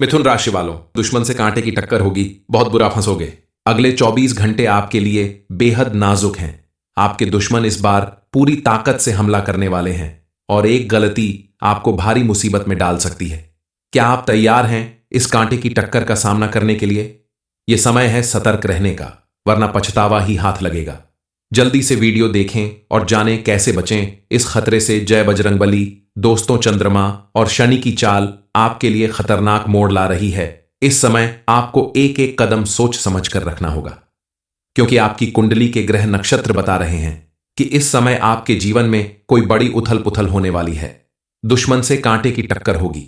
मिथुन राशि वालों, दुश्मन से कांटे की टक्कर होगी, बहुत बुरा फंसोगे। अगले 24 घंटे आपके लिए बेहद नाजुक हैं। आपके दुश्मन इस बार पूरी ताकत से हमला करने वाले हैं और एक गलती आपको भारी मुसीबत में डाल सकती है। क्या आप तैयार हैं इस कांटे की टक्कर का सामना करने के लिए? यह समय है सतर्क रहने का, वरना पछतावा ही हाथ लगेगा। जल्दी से वीडियो देखें और जानें कैसे बचें इस खतरे से। जय बजरंगबली। दोस्तों, चंद्रमा और शनि की चाल आपके लिए खतरनाक मोड़ ला रही है। इस समय आपको एक एक कदम सोच समझ कर रखना होगा, क्योंकि आपकी कुंडली के ग्रह नक्षत्र बता रहे हैं कि इस समय आपके जीवन में कोई बड़ी उथल पुथल होने वाली है। दुश्मन से कांटे की टक्कर होगी।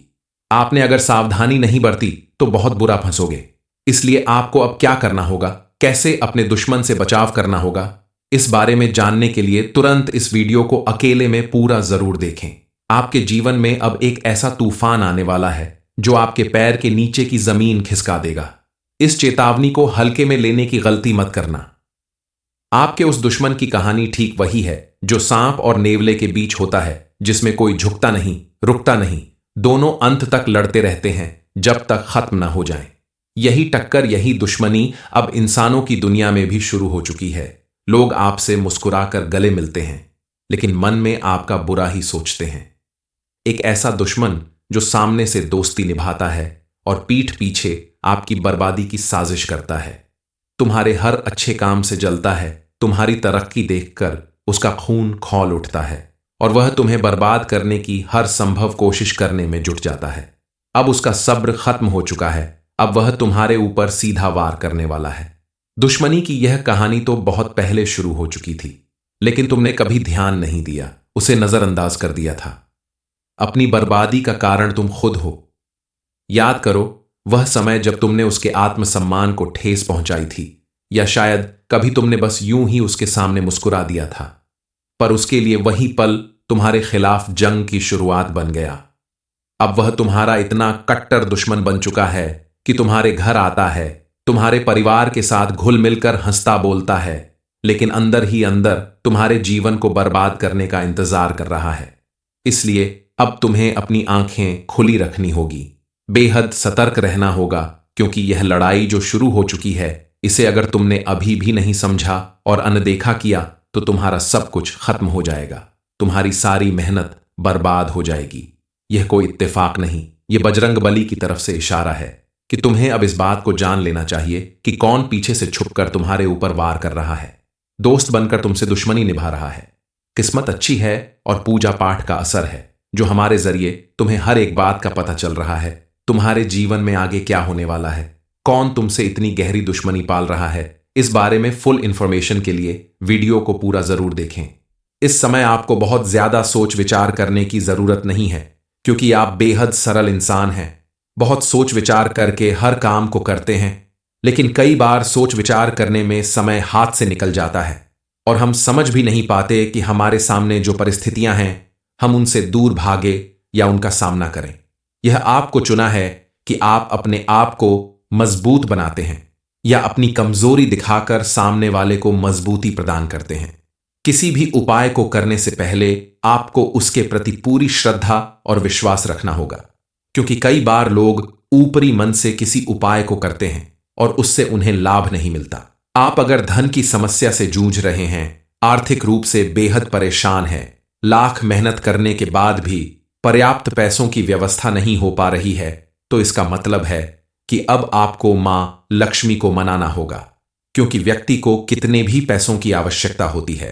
आपने अगर सावधानी नहीं बरती तो बहुत बुरा फंसोगे। इसलिए आपको अब क्या करना होगा, कैसे अपने दुश्मन से बचाव करना होगा, इस बारे में जानने के लिए तुरंत इस वीडियो को अकेले में पूरा जरूर देखें। आपके जीवन में अब एक ऐसा तूफान आने वाला है जो आपके पैर के नीचे की जमीन खिसका देगा। इस चेतावनी को हल्के में लेने की गलती मत करना। आपके उस दुश्मन की कहानी ठीक वही है जो सांप और नेवले के बीच होता है, जिसमें कोई झुकता नहीं, रुकता नहीं, दोनों अंत तक लड़ते रहते हैं जब तक खत्म ना हो जाएं। यही टक्कर, यही दुश्मनी अब इंसानों की दुनिया में भी शुरू हो चुकी है। लोग आपसे मुस्कुराकर गले मिलते हैं, लेकिन मन में आपका बुरा ही सोचते हैं। एक ऐसा दुश्मन जो सामने से दोस्ती निभाता है और पीठ पीछे आपकी बर्बादी की साजिश करता है। तुम्हारे हर अच्छे काम से जलता है। तुम्हारी तरक्की देखकर उसका खून खौल उठता है और वह तुम्हें बर्बाद करने की हर संभव कोशिश करने में जुट जाता है। अब उसका सब्र खत्म हो चुका है। अब वह तुम्हारे ऊपर सीधा वार करने वाला है। दुश्मनी की यह कहानी तो बहुत पहले शुरू हो चुकी थी, लेकिन तुमने कभी ध्यान नहीं दिया, उसे नजरअंदाज कर दिया था। अपनी बर्बादी का कारण तुम खुद हो। याद करो वह समय जब तुमने उसके आत्मसम्मान को ठेस पहुंचाई थी, या शायद कभी तुमने बस यूं ही उसके सामने मुस्कुरा दिया था, पर उसके लिए वही पल तुम्हारे खिलाफ जंग की शुरुआत बन गया। अब वह तुम्हारा इतना कट्टर दुश्मन बन चुका है कि तुम्हारे घर आता है, तुम्हारे परिवार के साथ घुल मिलकर हंसता बोलता है, लेकिन अंदर ही अंदर तुम्हारे जीवन को बर्बाद करने का इंतजार कर रहा है। इसलिए अब तुम्हें अपनी आंखें खुली रखनी होगी, बेहद सतर्क रहना होगा, क्योंकि यह लड़ाई जो शुरू हो चुकी है, इसे अगर तुमने अभी भी नहीं समझा और अनदेखा किया तो तुम्हारा सब कुछ खत्म हो जाएगा। तुम्हारी सारी मेहनत बर्बाद हो जाएगी। यह कोई इत्तेफाक नहीं, यह बजरंगबली की तरफ से इशारा है कि तुम्हें अब इस बात को जान लेना चाहिए कि कौन पीछे से छुपकर तुम्हारे ऊपर वार कर रहा है, दोस्त बनकर तुमसे दुश्मनी निभा रहा है। किस्मत अच्छी है और पूजा पाठ का असर है, जो हमारे जरिए तुम्हें हर एक बात का पता चल रहा है। तुम्हारे जीवन में आगे क्या होने वाला है, कौन तुमसे इतनी गहरी दुश्मनी पाल रहा है, इस बारे में फुल इंफॉर्मेशन के लिए वीडियो को पूरा जरूर देखें। इस समय आपको बहुत ज्यादा सोच विचार करने की जरूरत नहीं है, क्योंकि आप बेहद सरल इंसान हैं। बहुत सोच विचार करके हर काम को करते हैं, लेकिन कई बार सोच विचार करने में समय हाथ से निकल जाता है और हम समझ भी नहीं पाते कि हमारे सामने जो परिस्थितियां हैं, हम उनसे दूर भागे या उनका सामना करें। यह आपको चुना है कि आप अपने आप को मजबूत बनाते हैं या अपनी कमजोरी दिखाकर सामने वाले को मजबूती प्रदान करते हैं। किसी भी उपाय को करने से पहले आपको उसके प्रति पूरी श्रद्धा और विश्वास रखना होगा, क्योंकि कई बार लोग ऊपरी मन से किसी उपाय को करते हैं और उससे उन्हें लाभ नहीं मिलता। आप अगर धन की समस्या से जूझ रहे हैं, आर्थिक रूप से बेहद परेशान हैं, लाख मेहनत करने के बाद भी पर्याप्त पैसों की व्यवस्था नहीं हो पा रही है, तो इसका मतलब है कि अब आपको मां लक्ष्मी को मनाना होगा, क्योंकि व्यक्ति को कितने भी पैसों की आवश्यकता होती है।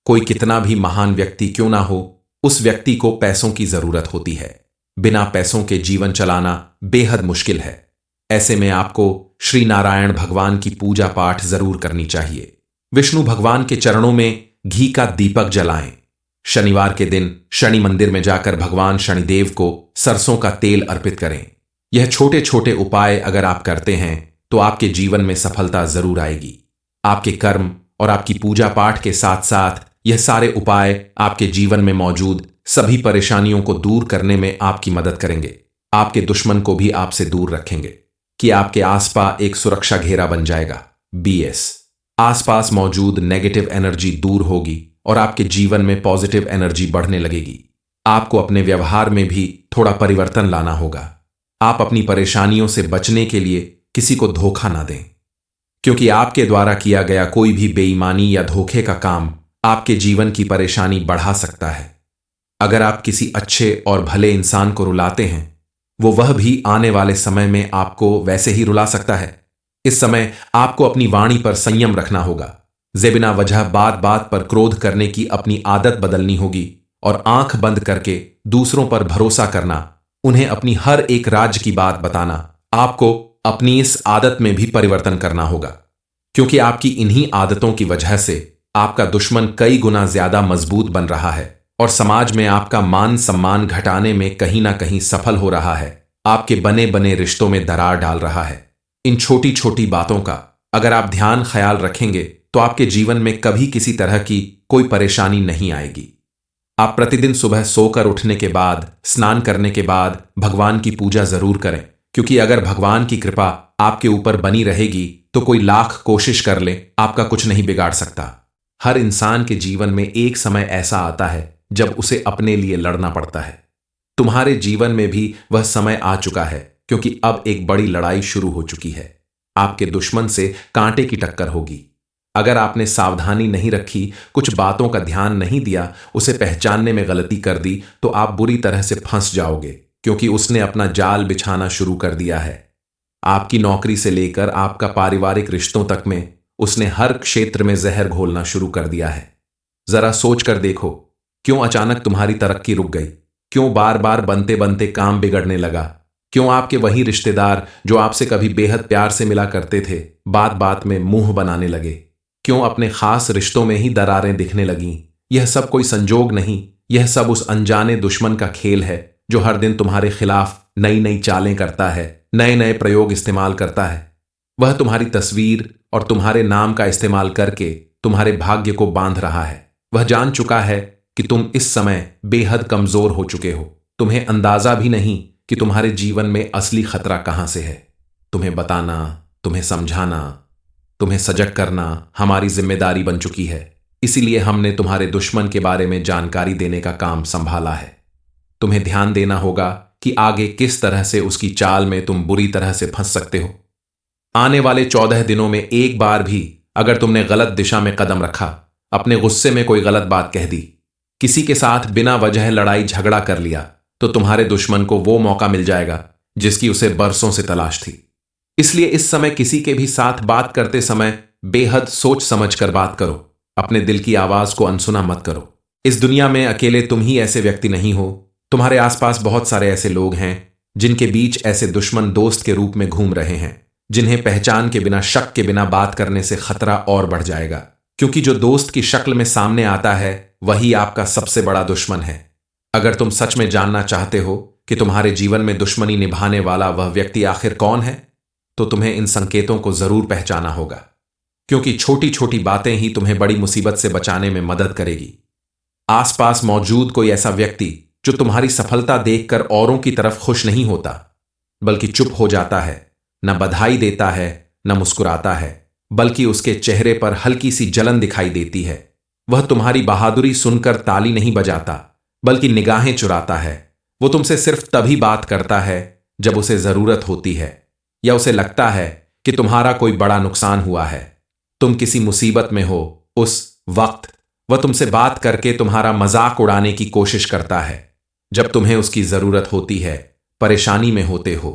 कोई कितना भी महान व्यक्ति क्यों ना हो, उस व्यक्ति को पैसों की जरूरत होती है। बिना पैसों के जीवन चलाना बेहद मुश्किल है। ऐसे में आपको श्री नारायण भगवान की पूजा पाठ जरूर करनी चाहिए। विष्णु भगवान के चरणों में घी का दीपक जलाएं। शनिवार के दिन शनि मंदिर में जाकर भगवान शनिदेव को सरसों का तेल अर्पित करें। यह छोटे छोटे उपाय अगर आप करते हैं तो आपके जीवन में सफलता जरूर आएगी। आपके कर्म और आपकी पूजा पाठ के साथ साथ यह सारे उपाय आपके जीवन में मौजूद सभी परेशानियों को दूर करने में आपकी मदद करेंगे। आपके दुश्मन को भी आपसे दूर रखेंगे कि आपके आसपास एक सुरक्षा घेरा बन जाएगा। BS आसपास मौजूद नेगेटिव एनर्जी दूर होगी और आपके जीवन में पॉजिटिव एनर्जी बढ़ने लगेगी। आपको अपने व्यवहार में भी थोड़ा परिवर्तन लाना होगा। आप अपनी परेशानियों से बचने के लिए किसी को धोखा ना दें, क्योंकि आपके द्वारा किया गया कोई भी बेईमानी या धोखे का काम आपके जीवन की परेशानी बढ़ा सकता है। अगर आप किसी अच्छे और भले इंसान को रुलाते हैं, वह भी आने वाले समय में आपको वैसे ही रुला सकता है। इस समय आपको अपनी वाणी पर संयम रखना होगा। बिना वजह बात बात पर क्रोध करने की अपनी आदत बदलनी होगी और आंख बंद करके दूसरों पर भरोसा करना, उन्हें अपनी हर एक राज की बात बताना। आपको अपनी इस आदत में भी परिवर्तन करना होगा, क्योंकि आपकी इन्हीं आदतों की वजह से आपका दुश्मन कई गुना ज्यादा मजबूत बन रहा है और समाज में आपका मान सम्मान घटाने में कहीं ना कहीं सफल हो रहा है। आपके बने बने रिश्तों में दरार डाल रहा है। इन छोटी छोटी बातों का अगर आप ध्यान ख्याल रखेंगे तो आपके जीवन में कभी किसी तरह की कोई परेशानी नहीं आएगी। आप प्रतिदिन सुबह सोकर उठने के बाद, स्नान करने के बाद भगवान की पूजा जरूर करें, क्योंकि अगर भगवान की कृपा आपके ऊपर बनी रहेगी तो कोई लाख कोशिश कर ले, आपका कुछ नहीं बिगाड़ सकता। हर इंसान के जीवन में एक समय ऐसा आता है जब उसे अपने लिए लड़ना पड़ता है। तुम्हारे जीवन में भी वह समय आ चुका है, क्योंकि अब एक बड़ी लड़ाई शुरू हो चुकी है। आपके दुश्मन से कांटे की टक्कर होगी। अगर आपने सावधानी नहीं रखी, कुछ बातों का ध्यान नहीं दिया, उसे पहचानने में गलती कर दी, तो आप बुरी तरह से फंस जाओगे, क्योंकि उसने अपना जाल बिछाना शुरू कर दिया है। आपकी नौकरी से लेकर आपका पारिवारिक रिश्तों तक में उसने हर क्षेत्र में जहर घोलना शुरू कर दिया है। जरा सोच कर देखो, क्यों अचानक तुम्हारी तरक्की रुक गई? क्यों बार बार बनते बनते काम बिगड़ने लगा? क्यों आपके वही रिश्तेदार जो आपसे कभी बेहद प्यार से मिला करते थे, बात बात में मुंह बनाने लगे? क्यों अपने खास रिश्तों में ही दरारें दिखने लगीं? यह सब कोई संजोग नहीं, यह सब उस अनजाने दुश्मन का खेल है जो हर दिन तुम्हारे खिलाफ नई नई चालें करता है, नए नए प्रयोग इस्तेमाल करता है। वह तुम्हारी तस्वीर और तुम्हारे नाम का इस्तेमाल करके तुम्हारे भाग्य को बांध रहा है। वह जान चुका है कि तुम इस समय बेहद कमजोर हो चुके हो। तुम्हें अंदाजा भी नहीं कि तुम्हारे जीवन में असली खतरा कहां से है। तुम्हें बताना, तुम्हें समझाना, तुम्हें सजग करना हमारी जिम्मेदारी बन चुकी है। इसीलिए हमने तुम्हारे दुश्मन के बारे में जानकारी देने का काम संभाला है। तुम्हें ध्यान देना होगा कि आगे किस तरह से उसकी चाल में तुम बुरी तरह से फंस सकते हो। आने वाले 14 दिनों में एक बार भी अगर तुमने गलत दिशा में कदम रखा, अपने गुस्से में कोई गलत बात कह दी, किसी के साथ बिना वजह लड़ाई झगड़ा कर लिया, तो तुम्हारे दुश्मन को वो मौका मिल जाएगा जिसकी उसे बरसों से तलाश थी। इसलिए इस समय किसी के भी साथ बात करते समय बेहद सोच समझ कर बात करो। अपने दिल की आवाज को अनसुना मत करो। इस दुनिया में अकेले तुम ही ऐसे व्यक्ति नहीं हो। तुम्हारे आसपास बहुत सारे ऐसे लोग हैं जिनके बीच ऐसे दुश्मन दोस्त के रूप में घूम रहे हैं, जिन्हें पहचान के बिना, शक के बिना बात करने से खतरा और बढ़ जाएगा, क्योंकि जो दोस्त की शक्ल में सामने आता है वही आपका सबसे बड़ा दुश्मन है। अगर तुम सच में जानना चाहते हो कि तुम्हारे जीवन में दुश्मनी निभाने वाला वह व्यक्ति आखिर कौन है, तो तुम्हें इन संकेतों को जरूर पहचाना होगा, क्योंकि छोटी छोटी बातें ही तुम्हें बड़ी मुसीबत से बचाने में मदद करेगी। आसपास मौजूद कोई ऐसा व्यक्ति जो तुम्हारी सफलता देखकर औरों की तरफ खुश नहीं होता, बल्कि चुप हो जाता है, न बधाई देता है, न मुस्कुराता है, बल्कि उसके चेहरे पर हल्की सी जलन दिखाई देती है। वह तुम्हारी बहादुरी सुनकर ताली नहीं बजाता, बल्कि निगाहें चुराता है। वो तुमसे सिर्फ तभी बात करता है जब उसे जरूरत होती है, या उसे लगता है कि तुम्हारा कोई बड़ा नुकसान हुआ है, तुम किसी मुसीबत में हो। उस वक्त वह तुमसे बात करके तुम्हारा मजाक उड़ाने की कोशिश करता है। जब तुम्हें उसकी जरूरत होती है, परेशानी में होते हो,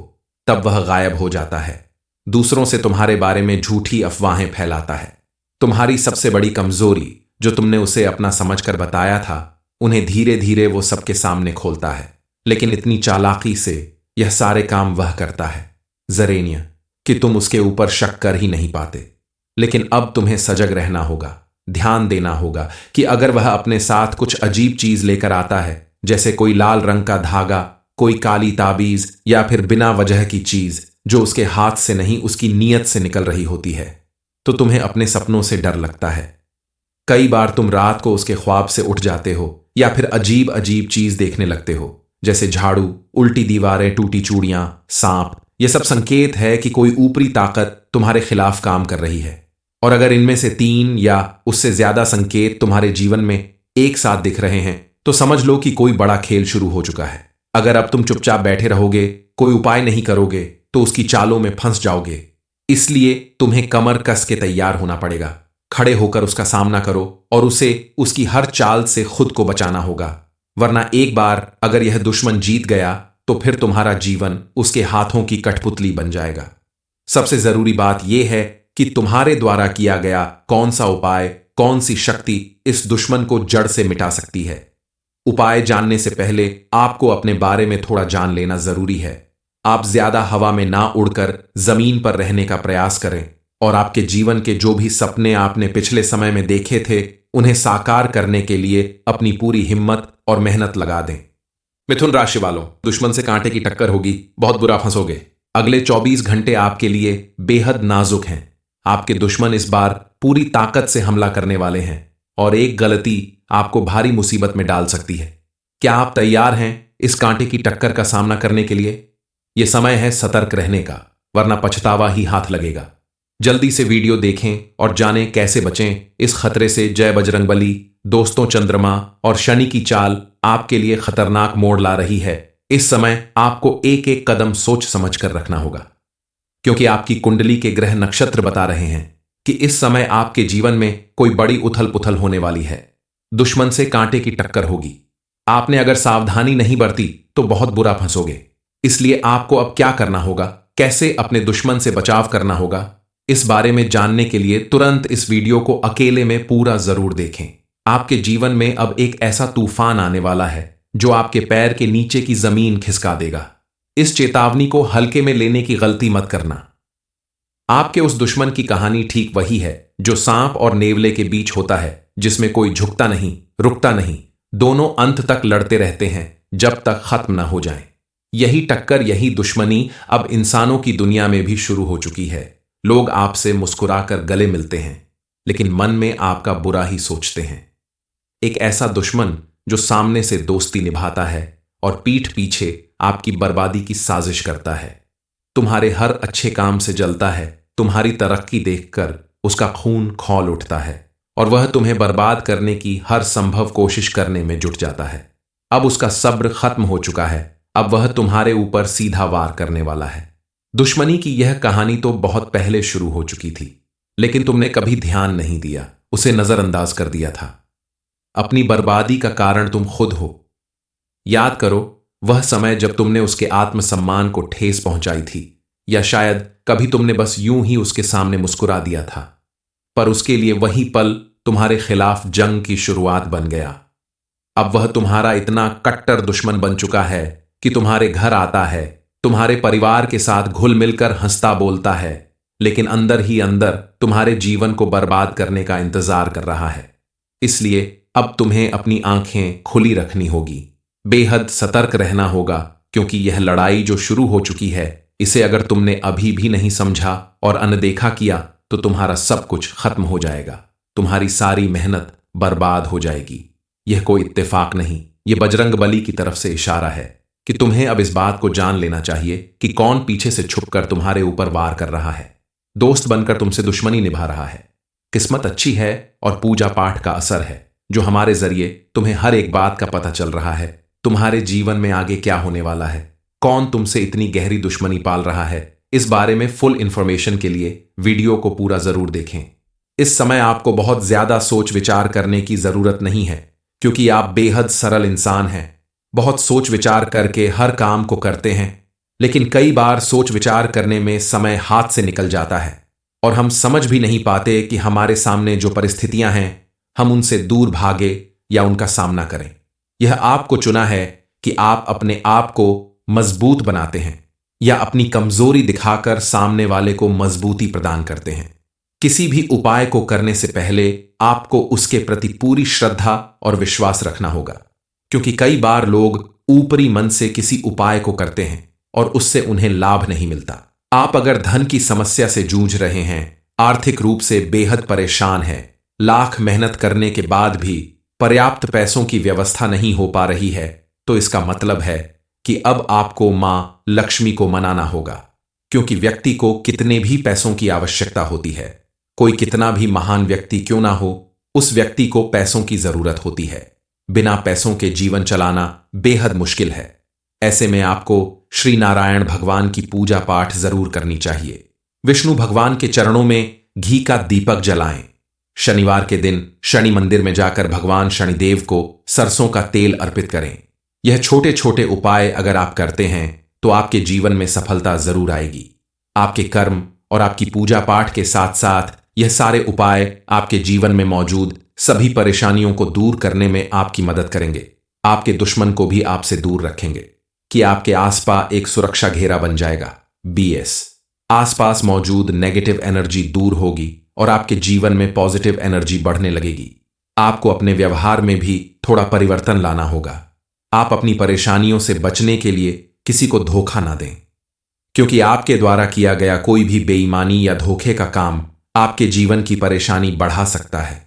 तब वह गायब हो जाता है। दूसरों से तुम्हारे बारे में झूठी अफवाहें फैलाता है। तुम्हारी सबसे बड़ी कमजोरी जो तुमने उसे अपना समझकर बताया था, उन्हें धीरे धीरे वो सबके सामने खोलता है। लेकिन इतनी चालाकी से यह सारे काम वह करता है, जरेनिया, कि तुम उसके ऊपर शक कर ही नहीं पाते। लेकिन अब तुम्हें सजग रहना होगा, ध्यान देना होगा कि अगर वह अपने साथ कुछ अजीब चीज लेकर आता है, जैसे कोई लाल रंग का धागा, कोई काली ताबीज, या फिर बिना वजह की चीज जो उसके हाथ से नहीं उसकी नीयत से निकल रही होती है, तो तुम्हें अपने सपनों से डर लगता है। कई बार तुम रात को उसके ख्वाब से उठ जाते हो, या फिर अजीब अजीब चीज देखने लगते हो, जैसे झाड़ू, उल्टी दीवारें, टूटी चूड़ियां, सांप। यह सब संकेत है कि कोई ऊपरी ताकत तुम्हारे खिलाफ काम कर रही है। और अगर इनमें से 3 या उससे ज्यादा संकेत तुम्हारे जीवन में एक साथ दिख रहे हैं, तो समझ लो कि कोई बड़ा खेल शुरू हो चुका है। अगर अब तुम चुपचाप बैठे रहोगे कोई उपाय नहीं करोगे तो उसकी चालों में फंस जाओगे। इसलिए तुम्हें कमर कस के तैयार होना पड़ेगा। खड़े होकर उसका सामना करो और उसे उसकी हर चाल से खुद को बचाना होगा, वरना एक बार अगर यह दुश्मन जीत गया तो फिर तुम्हारा जीवन उसके हाथों की कठपुतली बन जाएगा। सबसे जरूरी बात यह है कि तुम्हारे द्वारा किया गया कौन सा उपाय, कौन सी शक्ति इस दुश्मन को जड़ से मिटा सकती है। उपाय जानने से पहले आपको अपने बारे में थोड़ा जान लेना जरूरी है। आप ज्यादा हवा में ना उड़कर जमीन पर रहने का प्रयास करें और आपके जीवन के जो भी सपने आपने पिछले समय में देखे थे उन्हें साकार करने के लिए अपनी पूरी हिम्मत और मेहनत लगा दें। मिथुन राशि वालों, दुश्मन से कांटे की टक्कर होगी, बहुत बुरा फंसोगे। अगले 24 घंटे आपके लिए बेहद नाजुक हैं। आपके दुश्मन इस बार पूरी ताकत से हमला करने वाले हैं और एक गलती आपको भारी मुसीबत में डाल सकती है। क्या आप तैयार हैं इस कांटे की टक्कर का सामना करने के लिए? यह समय है सतर्क रहने का, वरना पछतावा ही हाथ लगेगा। जल्दी से वीडियो देखें और जानें कैसे बचें इस खतरे से। जय बजरंगबली। दोस्तों, चंद्रमा और शनि की चाल आपके लिए खतरनाक मोड़ ला रही है। इस समय आपको एक एक कदम सोच समझ कर रखना होगा, क्योंकि आपकी कुंडली के ग्रह नक्षत्र बता रहे हैं कि इस समय आपके जीवन में कोई बड़ी उथल पुथल होने वाली है। दुश्मन से कांटे की टक्कर होगी। आपने अगर सावधानी नहीं बरती तो बहुत बुरा फंसोगे। इसलिए आपको अब क्या करना होगा, कैसे अपने दुश्मन से बचाव करना होगा, इस बारे में जानने के लिए तुरंत इस वीडियो को अकेले में पूरा जरूर देखें। आपके जीवन में अब एक ऐसा तूफान आने वाला है जो आपके पैर के नीचे की जमीन खिसका देगा। इस चेतावनी को हल्के में लेने की गलती मत करना। आपके उस दुश्मन की कहानी ठीक वही है जो सांप और नेवले के बीच होता है, जिसमें कोई झुकता नहीं, रुकता नहीं, दोनों अंत तक लड़ते रहते हैं जब तक खत्म न हो जाए। यही टक्कर, यही दुश्मनी अब इंसानों की दुनिया में भी शुरू हो चुकी है। लोग आपसे मुस्कुराकर गले मिलते हैं, लेकिन मन में आपका बुरा ही सोचते हैं। एक ऐसा दुश्मन जो सामने से दोस्ती निभाता है और पीठ पीछे आपकी बर्बादी की साजिश करता है। तुम्हारे हर अच्छे काम से जलता है। तुम्हारी तरक्की देखकर उसका खून खौल उठता है और वह तुम्हें बर्बाद करने की हर संभव कोशिश करने में जुट जाता है। अब उसका सब्र खत्म हो चुका है। अब वह तुम्हारे ऊपर सीधा वार करने वाला है। दुश्मनी की यह कहानी तो बहुत पहले शुरू हो चुकी थी, लेकिन तुमने कभी ध्यान नहीं दिया, उसे नजरअंदाज कर दिया था। अपनी बर्बादी का कारण तुम खुद हो। याद करो वह समय जब तुमने उसके आत्मसम्मान को ठेस पहुंचाई थी, या शायद कभी तुमने बस यूं ही उसके सामने मुस्कुरा दिया था, पर उसके लिए वही पल तुम्हारे खिलाफ जंग की शुरुआत बन गया। अब वह तुम्हारा इतना कट्टर दुश्मन बन चुका है कि तुम्हारे घर आता है, तुम्हारे परिवार के साथ घुल मिलकर हंसता बोलता है, लेकिन अंदर ही अंदर तुम्हारे जीवन को बर्बाद करने का इंतजार कर रहा है। इसलिए अब तुम्हें अपनी आंखें खुली रखनी होगी, बेहद सतर्क रहना होगा, क्योंकि यह लड़ाई जो शुरू हो चुकी है, इसे अगर तुमने अभी भी नहीं समझा और अनदेखा किया तो तुम्हारा सब कुछ खत्म हो जाएगा। तुम्हारी सारी मेहनत बर्बाद हो जाएगी। यह कोई इत्तेफाक नहीं, यह बजरंगबली की तरफ से इशारा है कि तुम्हें अब इस बात को जान लेना चाहिए कि कौन पीछे से छुपकर तुम्हारे ऊपर वार कर रहा है, दोस्त बनकर तुमसे दुश्मनी निभा रहा है। किस्मत अच्छी है और पूजा पाठ का असर है, जो हमारे जरिए तुम्हें हर एक बात का पता चल रहा है। तुम्हारे जीवन में आगे क्या होने वाला है, कौन तुमसे इतनी गहरी दुश्मनी पाल रहा है, इस बारे में फुल इंफॉर्मेशन के लिए वीडियो को पूरा जरूर देखें। इस समय आपको बहुत ज्यादा सोच विचार करने की जरूरत नहीं है, क्योंकि आप बेहद सरल इंसान हैं। बहुत सोच विचार करके हर काम को करते हैं, लेकिन कई बार सोच विचार करने में समय हाथ से निकल जाता है और हम समझ भी नहीं पाते कि हमारे सामने जो परिस्थितियां हैं, हम उनसे दूर भागे या उनका सामना करें। यह आपको चुना है कि आप अपने आप को मजबूत बनाते हैं या अपनी कमजोरी दिखाकर सामने वाले को मजबूती प्रदान करते हैं। किसी भी उपाय को करने से पहले आपको उसके प्रति पूरी श्रद्धा और विश्वास रखना होगा, क्योंकि कई बार लोग ऊपरी मन से किसी उपाय को करते हैं और उससे उन्हें लाभ नहीं मिलता। आप अगर धन की समस्या से जूझ रहे हैं, आर्थिक रूप से बेहद परेशान हैं, लाख मेहनत करने के बाद भी पर्याप्त पैसों की व्यवस्था नहीं हो पा रही है, तो इसका मतलब है कि अब आपको मां लक्ष्मी को मनाना होगा, क्योंकि व्यक्ति को कितने भी पैसों की आवश्यकता होती है। कोई कितना भी महान व्यक्ति क्यों ना हो, उस व्यक्ति को पैसों की जरूरत होती है। बिना पैसों के जीवन चलाना बेहद मुश्किल है। ऐसे में आपको श्री नारायण भगवान की पूजा पाठ जरूर करनी चाहिए। विष्णु भगवान के चरणों में घी का दीपक जलाएं। शनिवार के दिन शनि मंदिर में जाकर भगवान शनिदेव को सरसों का तेल अर्पित करें। यह छोटे छोटे उपाय अगर आप करते हैं तो आपके जीवन में सफलता जरूर आएगी। आपके कर्म और आपकी पूजा पाठ के साथ साथ यह सारे उपाय आपके जीवन में मौजूद सभी परेशानियों को दूर करने में आपकी मदद करेंगे। आपके दुश्मन को भी आपसे दूर रखेंगे कि आपके आसपास एक सुरक्षा घेरा बन जाएगा। BS आसपास मौजूद नेगेटिव एनर्जी दूर होगी और आपके जीवन में पॉजिटिव एनर्जी बढ़ने लगेगी। आपको अपने व्यवहार में भी थोड़ा परिवर्तन लाना होगा। आप अपनी परेशानियों से बचने के लिए किसी को धोखा ना दें, क्योंकि आपके द्वारा किया गया कोई भी बेईमानी या धोखे का काम आपके जीवन की परेशानी बढ़ा सकता है।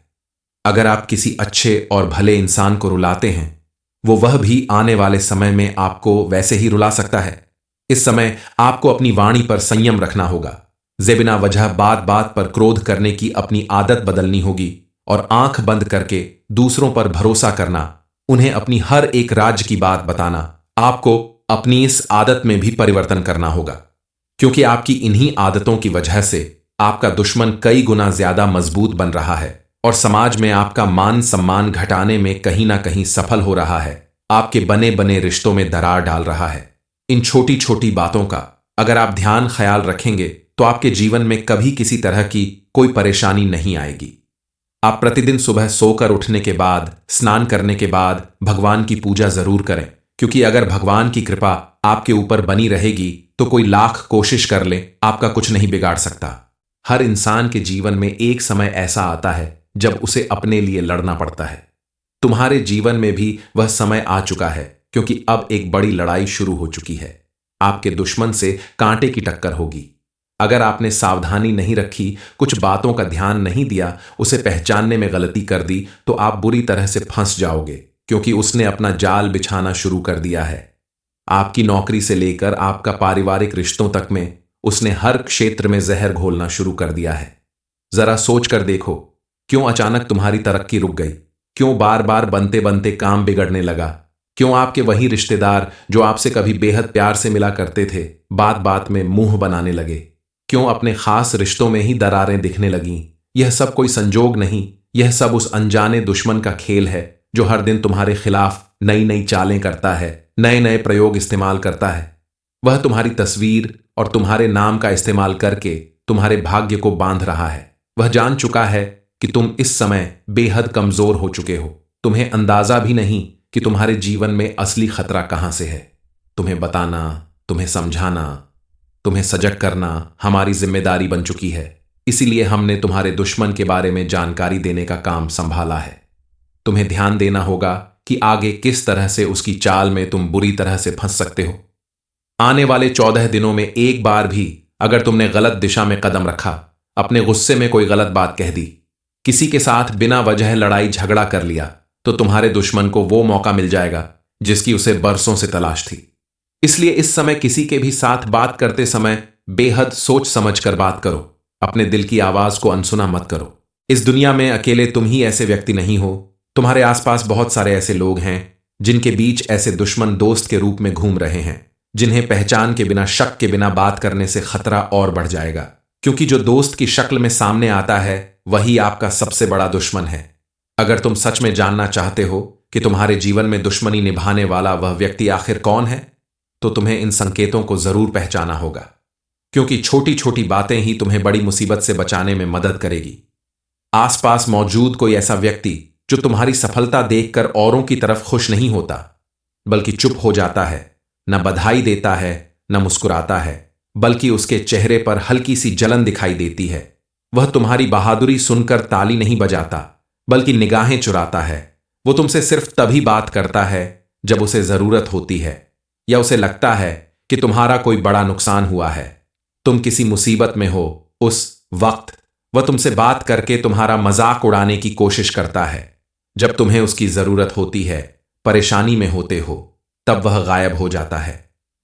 अगर आप किसी अच्छे और भले इंसान को रुलाते हैं, वह भी आने वाले समय में आपको वैसे ही रुला सकता है। इस समय आपको अपनी वाणी पर संयम रखना होगा। बिना वजह बात बात पर क्रोध करने की अपनी आदत बदलनी होगी और आंख बंद करके दूसरों पर भरोसा करना, उन्हें अपनी हर एक राज की बात बताना। आपको अपनी इस आदत में भी परिवर्तन करना होगा, क्योंकि आपकी इन्हीं आदतों की वजह से आपका दुश्मन कई गुना ज्यादा मजबूत बन रहा है और समाज में आपका मान सम्मान घटाने में कहीं ना कहीं सफल हो रहा है। आपके बने बने रिश्तों में दरार डाल रहा है। इन छोटी छोटी बातों का अगर आप ध्यान ख्याल रखेंगे तो आपके जीवन में कभी किसी तरह की कोई परेशानी नहीं आएगी। आप प्रतिदिन सुबह सोकर उठने के बाद, स्नान करने के बाद भगवान की पूजा जरूर करें, क्योंकि अगर भगवान की कृपा आपके ऊपर बनी रहेगी तो कोई लाख कोशिश कर ले, आपका कुछ नहीं बिगाड़ सकता। हर इंसान के जीवन में एक समय ऐसा आता है जब उसे अपने लिए लड़ना पड़ता है। तुम्हारे जीवन में भी वह समय आ चुका है, क्योंकि अब एक बड़ी लड़ाई शुरू हो चुकी है। आपके दुश्मन से कांटे की टक्कर होगी। अगर आपने सावधानी नहीं रखी, कुछ बातों का ध्यान नहीं दिया, उसे पहचानने में गलती कर दी, तो आप बुरी तरह से फंस जाओगे, क्योंकि उसने अपना जाल बिछाना शुरू कर दिया है। आपकी नौकरी से लेकर आपका पारिवारिक रिश्तों तक में उसने हर क्षेत्र में जहर घोलना शुरू कर दिया है। जरा सोच कर देखो, क्यों अचानक तुम्हारी तरक्की रुक गई? क्यों बार बार बनते बनते काम बिगड़ने लगा? क्यों आपके वही रिश्तेदार जो आपसे कभी बेहद प्यार से मिला करते थे, बात बात में मुंह बनाने लगे? क्यों अपने खास रिश्तों में ही दरारें दिखने लगीं? यह सब कोई संजोग नहीं, यह सब उस अनजाने दुश्मन का खेल है जो हर दिन तुम्हारे खिलाफ नई नई चालें करता है, नए नए प्रयोग इस्तेमाल करता है। वह तुम्हारी तस्वीर और तुम्हारे नाम का इस्तेमाल करके तुम्हारे भाग्य को बांध रहा है। वह जान चुका है कि तुम इस समय बेहद कमजोर हो चुके हो। तुम्हें अंदाजा भी नहीं कि तुम्हारे जीवन में असली खतरा कहां से है। तुम्हें बताना, तुम्हें समझाना, तुम्हें सजग करना हमारी जिम्मेदारी बन चुकी है। इसीलिए हमने तुम्हारे दुश्मन के बारे में जानकारी देने का काम संभाला है। तुम्हें ध्यान देना होगा कि आगे किस तरह से उसकी चाल में तुम बुरी तरह से फंस सकते हो। आने वाले 14 दिनों में एक बार भी अगर तुमने गलत दिशा में कदम रखा, अपने गुस्से में कोई गलत बात कह दी, किसी के साथ बिना वजह लड़ाई झगड़ा कर लिया, तो तुम्हारे दुश्मन को वो मौका मिल जाएगा जिसकी उसे बरसों से तलाश थी। इसलिए इस समय किसी के भी साथ बात करते समय बेहद सोच समझ कर बात करो। अपने दिल की आवाज को अनसुना मत करो। इस दुनिया में अकेले तुम ही ऐसे व्यक्ति नहीं हो। तुम्हारे आसपास बहुत सारे ऐसे लोग हैं जिनके बीच ऐसे दुश्मन दोस्त के रूप में घूम रहे हैं, जिन्हें पहचान के बिना, शक के बिना बात करने से खतरा और बढ़ जाएगा, क्योंकि जो दोस्त की शक्ल में सामने आता है वही आपका सबसे बड़ा दुश्मन है। अगर तुम सच में जानना चाहते हो कि तुम्हारे जीवन में दुश्मनी निभाने वाला वह व्यक्ति आखिर कौन है, तो तुम्हें इन संकेतों को जरूर पहचाना होगा, क्योंकि छोटी छोटी बातें ही तुम्हें बड़ी मुसीबत से बचाने में मदद करेगी। आसपास मौजूद कोई ऐसा व्यक्ति जो तुम्हारी सफलता देखकर औरों की तरफ खुश नहीं होता, बल्कि चुप हो जाता है, न बधाई देता है, न मुस्कुराता है, बल्कि उसके चेहरे पर हल्की सी जलन दिखाई देती है। वह तुम्हारी बहादुरी सुनकर ताली नहीं बजाता, बल्कि निगाहें चुराता है। वो तुमसे सिर्फ तभी बात करता है जब उसे जरूरत होती है, या उसे लगता है कि तुम्हारा कोई बड़ा नुकसान हुआ है, तुम किसी मुसीबत में हो। उस वक्त वह तुमसे बात करके तुम्हारा मजाक उड़ाने की कोशिश करता है। जब तुम्हें उसकी जरूरत होती है, परेशानी में होते हो, तब वह गायब हो जाता है।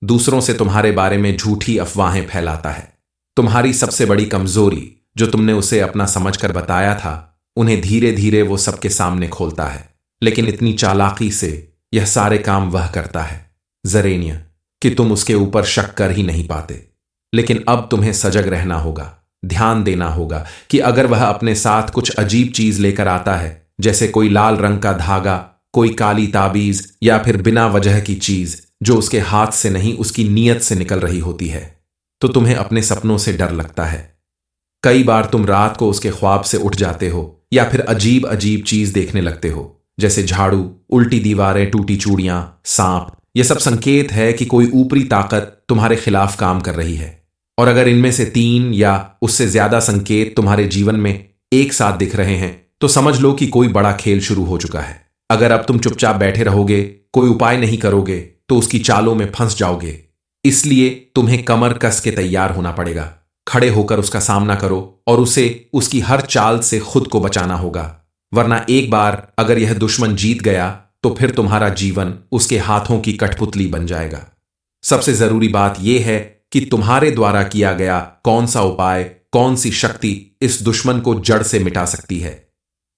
दूसरों से तुम्हारे बारे में झूठी अफवाहें फैलाता है। तुम्हारी सबसे बड़ी कमजोरी जो तुमने उसे अपना समझकर बताया था, उन्हें धीरे धीरे वो सबके सामने खोलता है। लेकिन इतनी चालाकी से यह सारे काम वह करता है। जरेनिया, कि तुम उसके ऊपर शक कर ही नहीं पाते। लेकिन अब तुम्हें सजग रहना होगा, ध्यान देना होगा कि अगर वह अपने साथ कुछ अजीब चीज लेकर आता है, जैसे कोई लाल रंग का धागा, कोई काली ताबीज या फिर बिना वजह की चीज जो उसके हाथ से नहीं उसकी नीयत से निकल रही होती है, तो तुम्हें अपने सपनों से डर लगता है। कई बार तुम रात को उसके ख्वाब से उठ जाते हो या फिर अजीब अजीब चीज देखने लगते हो, जैसे झाड़ू, उल्टी दीवारें, टूटी चूड़ियां, सांप। यह सब संकेत है कि कोई ऊपरी ताकत तुम्हारे खिलाफ काम कर रही है। और अगर इनमें से 3 या उससे ज्यादा संकेत तुम्हारे जीवन में एक साथ दिख रहे हैं, तो समझ लो कि कोई बड़ा खेल शुरू हो चुका है। अगर अब तुम चुपचाप बैठे रहोगे, कोई उपाय नहीं करोगे, तो उसकी चालों में फंस जाओगे। इसलिए तुम्हें कमर कस के तैयार होना पड़ेगा, खड़े होकर उसका सामना करो और उसे उसकी हर चाल से खुद को बचाना होगा। वरना एक बार अगर यह दुश्मन जीत गया, तो फिर तुम्हारा जीवन उसके हाथों की कठपुतली बन जाएगा। सबसे जरूरी बात यह है कि तुम्हारे द्वारा किया गया कौन सा उपाय, कौन सी शक्ति इस दुश्मन को जड़ से मिटा सकती है।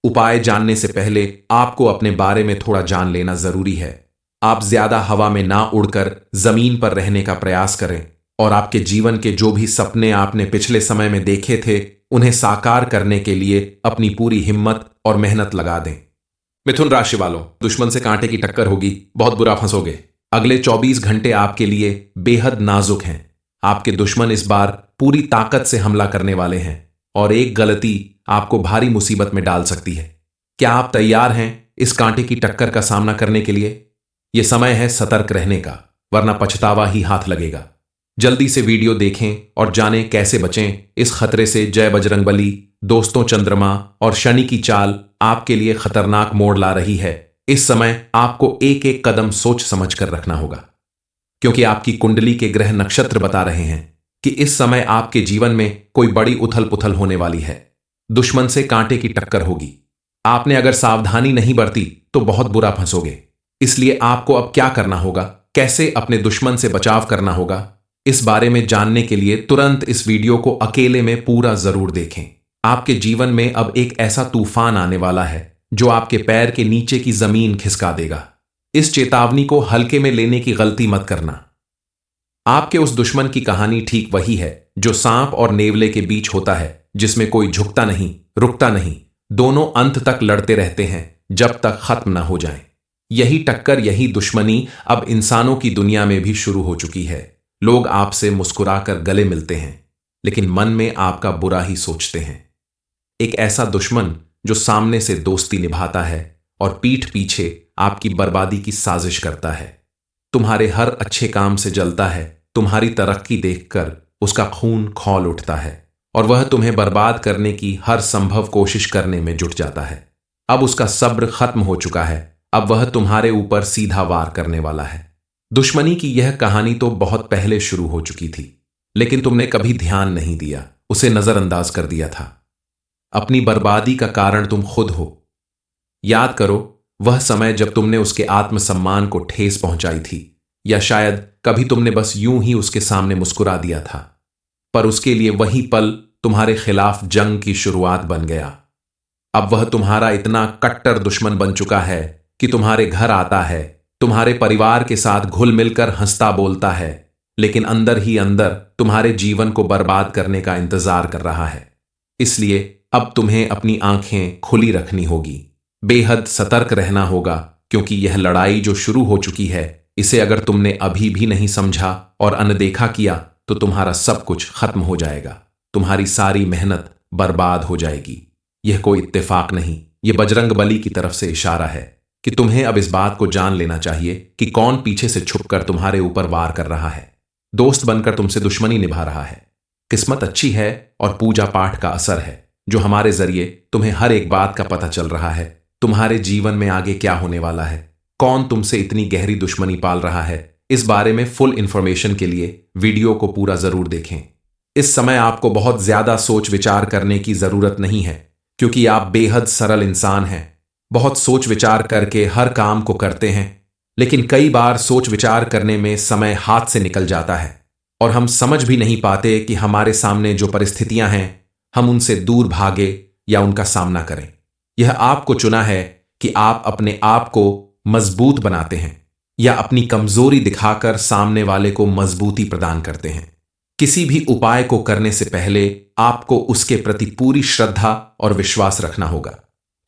उपाय जानने से पहले आपको अपने बारे में थोड़ा जान लेना जरूरी है। आप ज्यादा हवा में ना उड़कर जमीन पर रहने का प्रयास करें और आपके जीवन के जो भी सपने आपने पिछले समय में देखे थे, उन्हें साकार करने के लिए अपनी पूरी हिम्मत और मेहनत लगा दें। मिथुन राशि वालों, दुश्मन से कांटे की टक्कर होगी, बहुत बुरा फंसोगे। अगले 24 घंटे आपके लिए बेहद नाजुक हैं। आपके दुश्मन इस बार पूरी ताकत से हमला करने वाले हैं और एक गलती आपको भारी मुसीबत में डाल सकती है। क्या आप तैयार हैं इस कांटे की टक्कर का सामना करने के लिए? यह समय है सतर्क रहने का, वरना पछतावा ही हाथ लगेगा। जल्दी से वीडियो देखें और जानें कैसे बचें इस खतरे से। जय बजरंगबली। दोस्तों, चंद्रमा और शनि की चाल आपके लिए खतरनाक मोड़ ला रही है। इस समय आपको एक एक कदम सोच समझ कर रखना होगा, क्योंकि आपकी कुंडली के ग्रह नक्षत्र बता रहे हैं कि इस समय आपके जीवन में कोई बड़ी उथल पुथल होने वाली है। दुश्मन से कांटे की टक्कर होगी। आपने अगर सावधानी नहीं बरती तो बहुत बुरा फंसोगे। इसलिए आपको अब क्या करना होगा, कैसे अपने दुश्मन से बचाव करना होगा, इस बारे में जानने के लिए तुरंत इस वीडियो को अकेले में पूरा जरूर देखें। आपके जीवन में अब एक ऐसा तूफान आने वाला है जो आपके पैर के नीचे की जमीन खिसका देगा। इस चेतावनी को हल्के में लेने की गलती मत करना। आपके उस दुश्मन की कहानी ठीक वही है जो सांप और नेवले के बीच होता है, जिसमें कोई झुकता नहीं, रुकता नहीं, दोनों अंत तक लड़ते रहते हैं जब तक खत्म ना हो जाएं। यही टक्कर, यही दुश्मनी अब इंसानों की दुनिया में भी शुरू हो चुकी है। लोग आपसे मुस्कुराकर गले मिलते हैं, लेकिन मन में आपका बुरा ही सोचते हैं। एक ऐसा दुश्मन जो सामने से दोस्ती निभाता है और पीठ पीछे आपकी बर्बादी की साजिश करता है। तुम्हारे हर अच्छे काम से जलता है। तुम्हारी तरक्की देखकर उसका खून खौल उठता है और वह तुम्हें बर्बाद करने की हर संभव कोशिश करने में जुट जाता है। अब उसका सब्र खत्म हो चुका है। अब वह तुम्हारे ऊपर सीधा वार करने वाला है। दुश्मनी की यह कहानी तो बहुत पहले शुरू हो चुकी थी, लेकिन तुमने कभी ध्यान नहीं दिया, उसे नजरअंदाज कर दिया था। अपनी बर्बादी का कारण तुम खुद हो। याद करो वह समय जब तुमने उसके आत्मसम्मान को ठेस पहुंचाई थी, या शायद कभी तुमने बस यूं ही उसके सामने मुस्कुरा दिया था, पर उसके लिए वही पल तुम्हारे खिलाफ जंग की शुरुआत बन गया। अब वह तुम्हारा इतना कट्टर दुश्मन बन चुका है कि तुम्हारे घर आता है, तुम्हारे परिवार के साथ घुल मिलकर हंसता बोलता है, लेकिन अंदर ही अंदर तुम्हारे जीवन को बर्बाद करने का इंतजार कर रहा है। इसलिए अब तुम्हें अपनी आंखें खुली रखनी होगी, बेहद सतर्क रहना होगा, क्योंकि यह लड़ाई जो शुरू हो चुकी है, इसे अगर तुमने अभी भी नहीं समझा और अनदेखा किया तो तुम्हारा सब कुछ खत्म हो जाएगा। तुम्हारी सारी मेहनत बर्बाद हो जाएगी। यह कोई इत्तेफाक नहीं, यह बजरंगबली की तरफ से इशारा है कि तुम्हें अब इस बात को जान लेना चाहिए कि कौन पीछे से छुपकर तुम्हारे ऊपर वार कर रहा है, दोस्त बनकर तुमसे दुश्मनी निभा रहा है। किस्मत अच्छी है और पूजा पाठ का असर है, जो हमारे जरिए तुम्हें हर एक बात का पता चल रहा है। तुम्हारे जीवन में आगे क्या होने वाला है, कौन तुमसे इतनी गहरी दुश्मनी पाल रहा है, इस बारे में फुल इंफॉर्मेशन के लिए वीडियो को पूरा जरूर देखें। इस समय आपको बहुत ज्यादा सोच विचार करने की जरूरत नहीं है, क्योंकि आप बेहद सरल इंसान हैं। बहुत सोच विचार करके हर काम को करते हैं, लेकिन कई बार सोच विचार करने में समय हाथ से निकल जाता है और हम समझ भी नहीं पाते कि हमारे सामने जो परिस्थितियां हैं, हम उनसे दूर भागे या उनका सामना करें। यह आपको चुना है कि आप अपने आप को मजबूत बनाते हैं, या अपनी कमजोरी दिखाकर सामने वाले को मजबूती प्रदान करते हैं। किसी भी उपाय को करने से पहले आपको उसके प्रति पूरी श्रद्धा और विश्वास रखना होगा,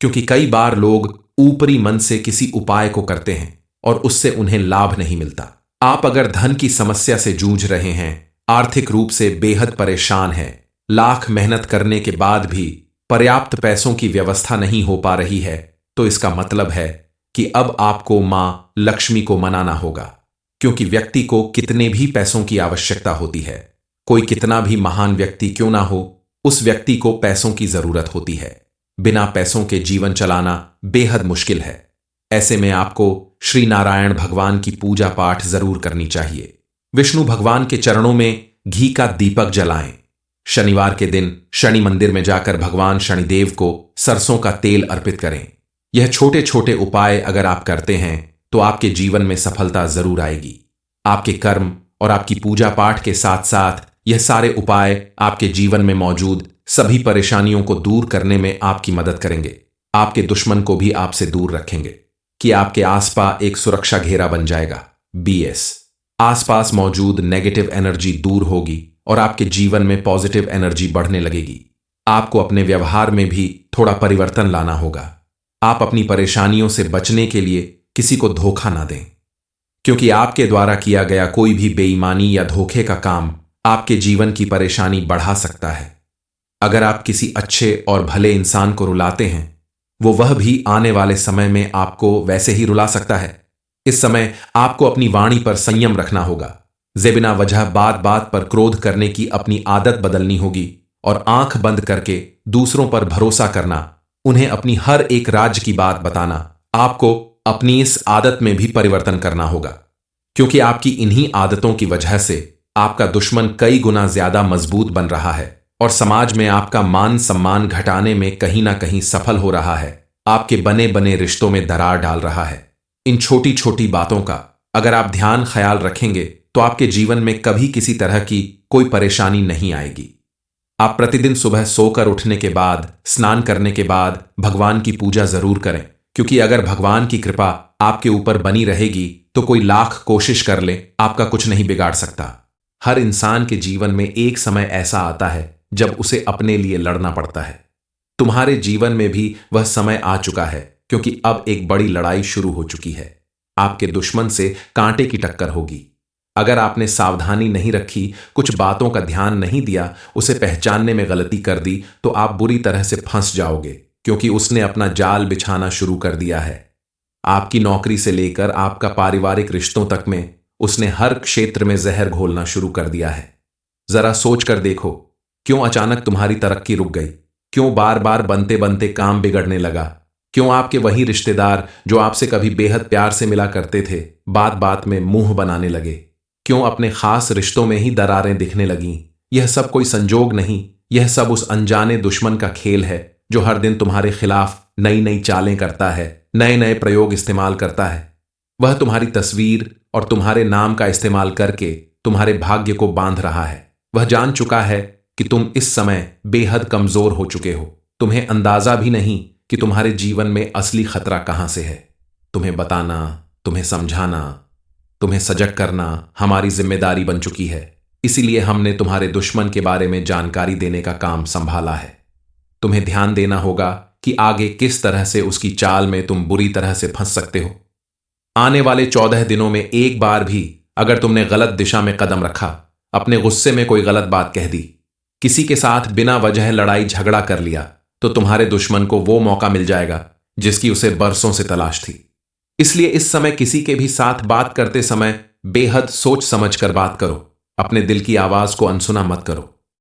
क्योंकि कई बार लोग ऊपरी मन से किसी उपाय को करते हैं और उससे उन्हें लाभ नहीं मिलता। आप अगर धन की समस्या से जूझ रहे हैं, आर्थिक रूप से बेहद परेशान हैं, लाख मेहनत करने के बाद भी पर्याप्त पैसों की व्यवस्था नहीं हो पा रही है, तो इसका मतलब है कि अब आपको मां लक्ष्मी को मनाना होगा, क्योंकि व्यक्ति को कितने भी पैसों की आवश्यकता होती है। कोई कितना भी महान व्यक्ति क्यों ना हो, उस व्यक्ति को पैसों की जरूरत होती है। बिना पैसों के जीवन चलाना बेहद मुश्किल है। ऐसे में आपको श्री नारायण भगवान की पूजा पाठ जरूर करनी चाहिए। विष्णु भगवान के चरणों में घी का दीपक जलाएं। शनिवार के दिन शनि मंदिर में जाकर भगवान शनिदेव को सरसों का तेल अर्पित करें। यह छोटे छोटे उपाय अगर आप करते हैं तो आपके जीवन में सफलता जरूर आएगी। आपके कर्म और आपकी पूजा पाठ के साथ साथ यह सारे उपाय आपके जीवन में मौजूद सभी परेशानियों को दूर करने में आपकी मदद करेंगे। आपके दुश्मन को भी आपसे दूर रखेंगे कि आपके आसपास एक सुरक्षा घेरा बन जाएगा। BS आसपास मौजूद नेगेटिव एनर्जी दूर होगी और आपके जीवन में पॉजिटिव एनर्जी बढ़ने लगेगी। आपको अपने व्यवहार में भी थोड़ा परिवर्तन लाना होगा। आप अपनी परेशानियों से बचने के लिए किसी को धोखा ना दें, क्योंकि आपके द्वारा किया गया कोई भी बेईमानी या धोखे का काम आपके जीवन की परेशानी बढ़ा सकता है। अगर आप किसी अच्छे और भले इंसान को रुलाते हैं, वह भी आने वाले समय में आपको वैसे ही रुला सकता है। इस समय आपको अपनी वाणी पर संयम रखना होगा। बिना वजह बात बात पर क्रोध करने की अपनी आदत बदलनी होगी और आंख बंद करके दूसरों पर भरोसा करना, उन्हें अपनी हर एक राज की बात बताना। आपको अपनी इस आदत में भी परिवर्तन करना होगा, क्योंकि आपकी इन्हीं आदतों की वजह से आपका दुश्मन कई गुना ज्यादा मजबूत बन रहा है और समाज में आपका मान सम्मान घटाने में कहीं ना कहीं सफल हो रहा है। आपके बने बने रिश्तों में दरार डाल रहा है। इन छोटी छोटी बातों का अगर आप ध्यान ख्याल रखेंगे तो आपके जीवन में कभी किसी तरह की कोई परेशानी नहीं आएगी। आप प्रतिदिन सुबह सोकर उठने के बाद, स्नान करने के बाद भगवान की पूजा जरूर करें, क्योंकि अगर भगवान की कृपा आपके ऊपर बनी रहेगी तो कोई लाख कोशिश कर ले, आपका कुछ नहीं बिगाड़ सकता। हर इंसान के जीवन में एक समय ऐसा आता है जब उसे अपने लिए लड़ना पड़ता है। तुम्हारे जीवन में भी वह समय आ चुका है, क्योंकि अब एक बड़ी लड़ाई शुरू हो चुकी है। आपके दुश्मन से कांटे की टक्कर होगी। अगर आपने सावधानी नहीं रखी, कुछ बातों का ध्यान नहीं दिया, उसे पहचानने में गलती कर दी, तो आप बुरी तरह से फंस जाओगे, क्योंकि उसने अपना जाल बिछाना शुरू कर दिया है। आपकी नौकरी से लेकर आपका पारिवारिक रिश्तों तक में उसने हर क्षेत्र में जहर घोलना शुरू कर दिया है। जरा सोच कर देखो, क्यों अचानक तुम्हारी तरक्की रुक गई? क्यों बार बार बनते बनते काम बिगड़ने लगा? क्यों आपके वही रिश्तेदार जो आपसे कभी बेहद प्यार से मिला करते थे, बात बात में मुंह बनाने लगे? क्यों अपने खास रिश्तों में ही दरारें दिखने लगीं? यह सब कोई संजोग नहीं, यह सब उस अनजाने दुश्मन का खेल है जो हर दिन तुम्हारे खिलाफ नई नई चालें करता है, नए नए प्रयोग इस्तेमाल करता है। वह तुम्हारी तस्वीर और तुम्हारे नाम का इस्तेमाल करके तुम्हारे भाग्य को बांध रहा है। वह जान चुका है कि तुम इस समय बेहद कमजोर हो चुके हो। तुम्हें अंदाजा भी नहीं कि तुम्हारे जीवन में असली खतरा कहां से है। तुम्हें बताना, तुम्हें समझाना, तुम्हें सजग करना हमारी जिम्मेदारी बन चुकी है। इसीलिए हमने तुम्हारे दुश्मन के बारे में जानकारी देने का काम संभाला है। तुम्हें ध्यान देना होगा कि आगे किस तरह से उसकी चाल में तुम बुरी तरह से फंस सकते हो। आने वाले 14 दिनों में एक बार भी अगर तुमने गलत दिशा में कदम रखा, अपने गुस्से में कोई गलत बात कह दी, किसी के साथ बिना वजह लड़ाई झगड़ा कर लिया, तो तुम्हारे दुश्मन को वो मौका मिल जाएगा जिसकी उसे बरसों से तलाश थी। इसलिए इस समय किसी के भी साथ बात करते समय बेहद सोच समझ कर बात करो। अपने दिल की आवाज को अनसुना मत करो।